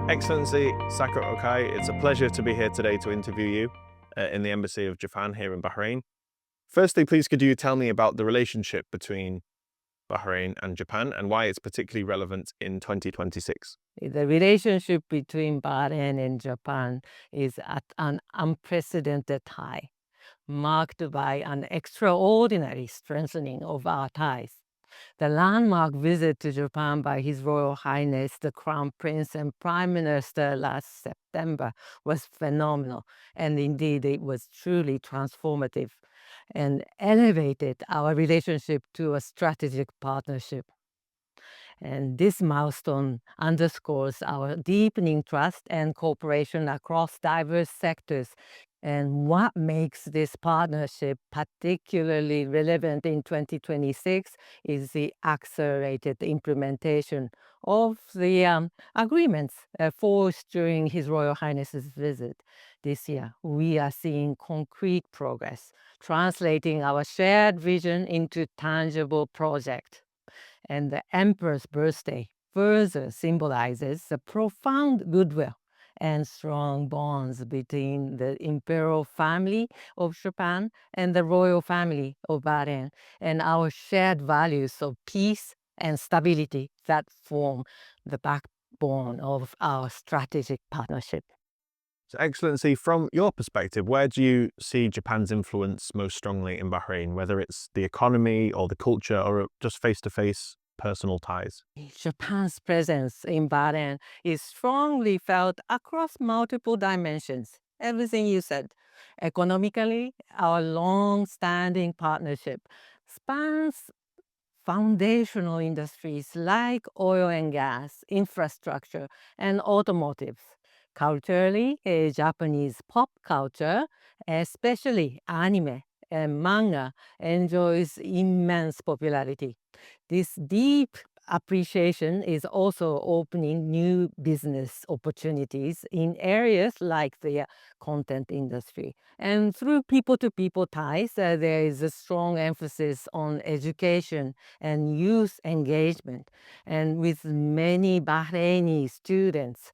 Excellency Asako Okai, it's a pleasure to be here today to interview you in the Embassy of Japan here in Bahrain. Firstly, please could you tell me about the relationship between Bahrain and Japan and why it's particularly relevant in 2026? The relationship between Bahrain and Japan is at an unprecedented high, marked by an extraordinary strengthening of our ties. The landmark visit to Japan by His Royal Highness the Crown Prince and Prime Minister last September was phenomenal, and indeed it was truly transformative and elevated our relationship to a strategic partnership. And this milestone underscores our deepening trust and cooperation across diverse sectors. And what makes this partnership particularly relevant in 2026 is the accelerated implementation of the agreements forged during His Royal Highness's visit. This year, we are seeing concrete progress, translating our shared vision into tangible projects. And the emperor's birthday further symbolizes the profound goodwill and strong bonds between the imperial family of Japan and the royal family of Bahrain, and our shared values of peace and stability that form the backbone of our strategic partnership. So, Excellency, from your perspective, where do you see Japan's influence most strongly in Bahrain, whether it's the economy or the culture or just face to face personal ties? Japan's presence in Bahrain is strongly felt across multiple dimensions. Everything you said. Economically, our long standing partnership spans foundational industries like oil and gas, infrastructure, and automotives. Culturally, Japanese pop culture, especially anime and manga, enjoys immense popularity. This deep appreciation is also opening new business opportunities in areas like the content industry. And through people to people ties, there is a strong emphasis on education and youth engagement. And with many Bahraini students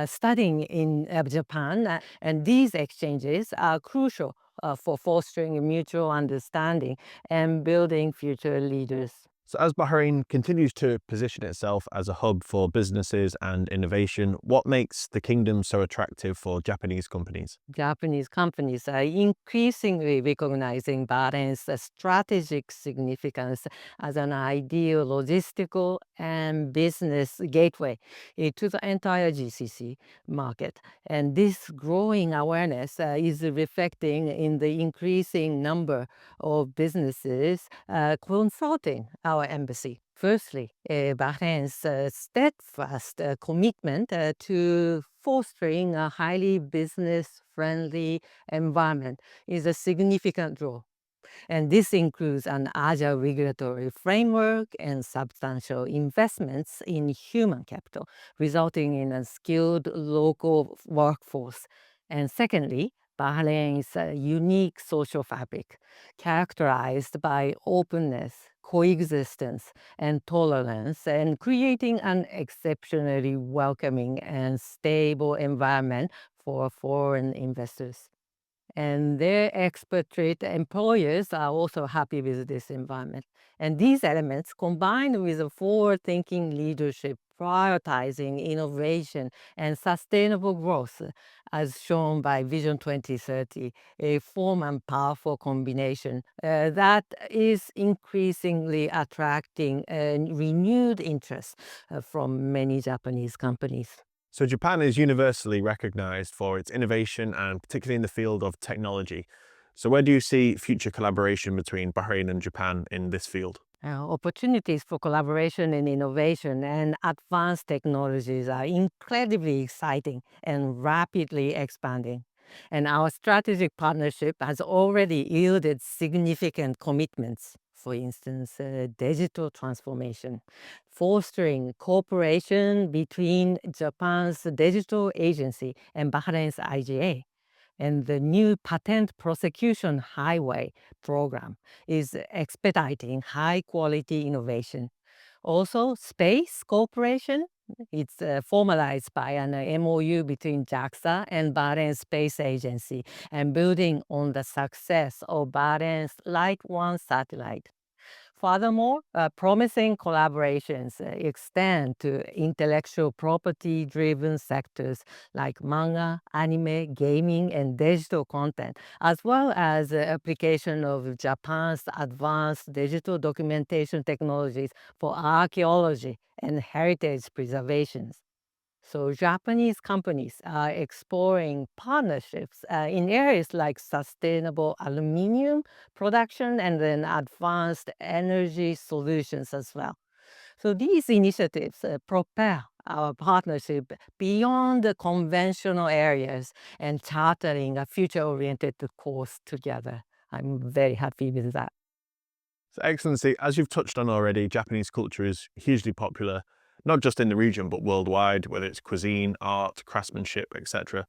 studying in Japan, and these exchanges are crucial for fostering mutual understanding and building future leaders. So, as Bahrain continues to position itself as a hub for businesses and innovation, what makes the kingdom so attractive for Japanese companies? Japanese companies are increasingly recognizing Bahrain's strategic significance as an ideal logistical and business gateway to the entire GCC market. And this growing awareness is reflecting in the increasing number of businesses consulting our embassy. Firstly, Bahrain's steadfast commitment to fostering a highly business-friendly environment is a significant draw. And this includes an agile regulatory framework and substantial investments in human capital, resulting in a skilled local workforce. And secondly, Bahrain's unique social fabric, characterized by openness, coexistence, and tolerance, and creating an exceptionally welcoming and stable environment for foreign investors. And their expatriate employers are also happy with this environment. And these elements, combined with a forward-thinking leadership prioritizing innovation and sustainable growth, as shown by Vision 2030, form a powerful combination that is increasingly attracting renewed interest from many Japanese companies. So, Japan is universally recognized for its innovation and particularly in the field of technology. So, where do you see future collaboration between Bahrain and Japan in this field? Opportunities for collaboration and innovation and advanced technologies are incredibly exciting and rapidly expanding. And our strategic partnership has already yielded significant commitments. For instance, digital transformation, fostering cooperation between Japan's digital agency and Bahrain's IGA, and the new patent prosecution highway program is expediting high quality innovation. Also, space cooperation It's formalized by an MOU between JAXA and Bahrain Space Agency and building on the success of Bahrain's Light 1 satellite. Furthermore, promising collaborations extend to intellectual property driven sectors like manga, anime, gaming, and digital content, as well as application of Japan's advanced digital documentation technologies for archaeology and heritage preservation. So Japanese companies are exploring partnerships in areas like sustainable aluminum production and then advanced energy solutions as well. So these initiatives propel our partnership beyond the conventional areas and chartering a future-oriented course together. I'm very happy with that. So, Excellency, as you've touched on already, Japanese culture is hugely popular, not just in the region, but worldwide, whether it's cuisine, art, craftsmanship, etc.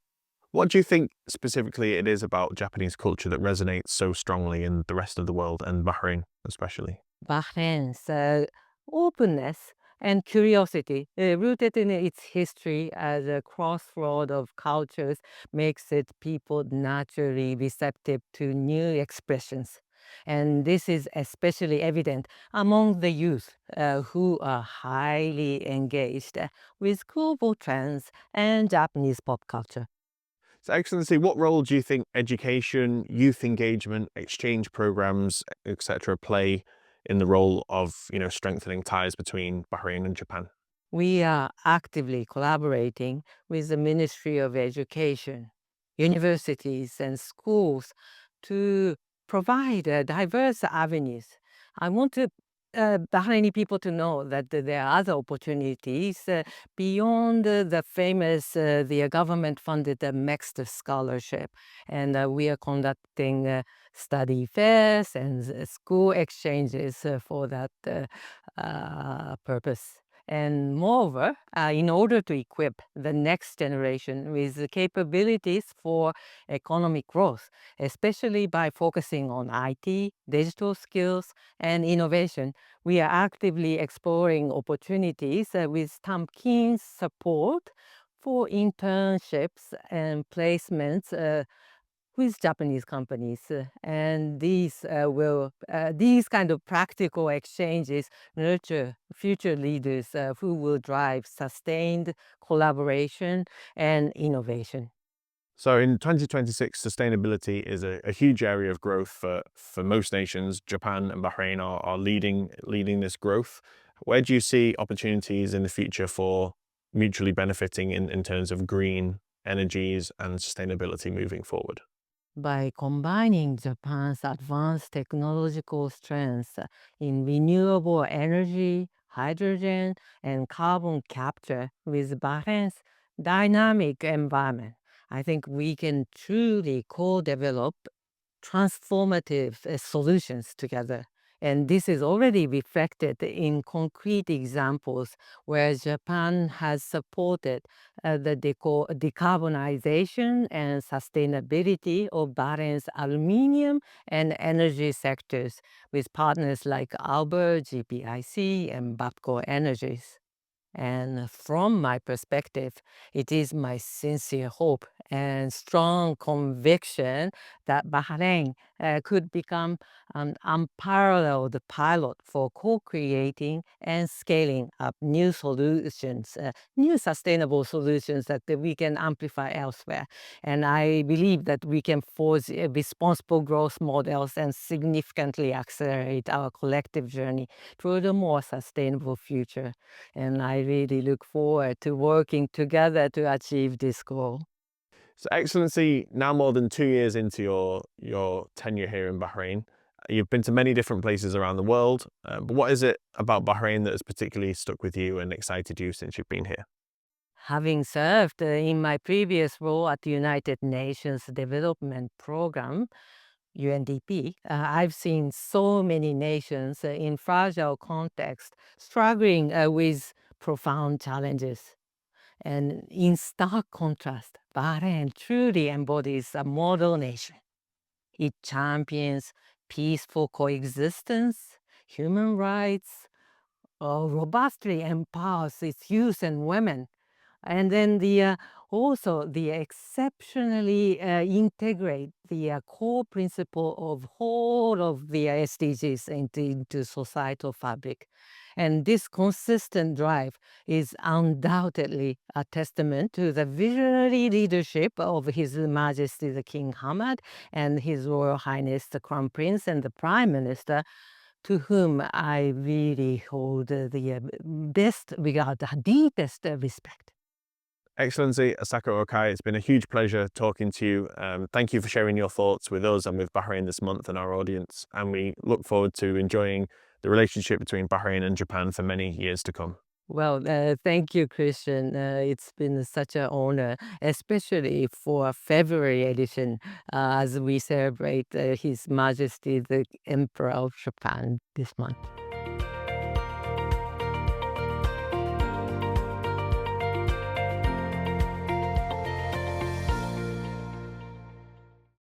What do you think specifically it is about Japanese culture that resonates so strongly in the rest of the world and Bahrain especially? Bahrain's openness and curiosity, rooted in its history as a crossroad of cultures, makes it people naturally receptive to new expressions. And this is especially evident among the youth who are highly engaged with global trends and Japanese pop culture. So, Excellency, what role do you think education, youth engagement, exchange programs, etc., play in the role of strengthening ties between Bahrain and Japan? We are actively collaborating with the Ministry of Education, universities, and schools to provide diverse avenues. I want Bahraini people to know that there are other opportunities beyond the famous, the government-funded MEXT scholarship. And we are conducting study fairs and school exchanges for that purpose. And moreover, in order to equip the next generation with the capabilities for economic growth, especially by focusing on IT, digital skills, and innovation, we are actively exploring opportunities with Tamkin's support for internships and placements with Japanese companies. And these kind of practical exchanges nurture future leaders who will drive sustained collaboration and innovation. So in 2026, sustainability is a huge area of growth for most nations. Japan and Bahrain are leading this growth. Where do you see opportunities in the future for mutually benefiting in terms of green energies and sustainability moving forward? By combining Japan's advanced technological strengths in renewable energy, hydrogen, and carbon capture with Bahrain's dynamic environment, I think we can truly co-develop transformative solutions together. And this is already reflected in concrete examples where Japan has supported the decarbonization and sustainability of Bahrain's aluminum and energy sectors with partners like Albert, GPIC, and Bapco Energies. And from my perspective, it is my sincere hope and strong conviction that Bahrain could become an unparalleled pilot for co creating and scaling up new solutions, new sustainable solutions that we can amplify elsewhere. And I believe that we can forge responsible growth models and significantly accelerate our collective journey toward a more sustainable future. And I really look forward to working together to achieve this goal. So, Excellency, now more than 2 years into your tenure here in Bahrain, you've been to many different places around the world. But what is it about Bahrain that has particularly stuck with you and excited you since you've been here? Having served in my previous role at the United Nations Development Program, UNDP, I've seen so many nations in fragile context struggling with profound challenges. And in stark contrast, Bahrain truly embodies a model nation. It champions peaceful coexistence, human rights, robustly empowers its youth and women. And then also the exceptionally integrate the core principle of whole of the SDGs into societal fabric. And this consistent drive is undoubtedly a testament to the visionary leadership of His Majesty the King Hamad and His Royal Highness the Crown Prince and the Prime Minister, to whom I really hold the best regard, the deepest respect. Excellency Asako Okai, it's been a huge pleasure talking to you. Thank you for sharing your thoughts with us and with Bahrain this month and our audience. And we look forward to enjoying the relationship between Bahrain and Japan for many years to come. Well, thank you, Christian. It's been such an honor, especially for February edition, as we celebrate His Majesty the Emperor of Japan this month.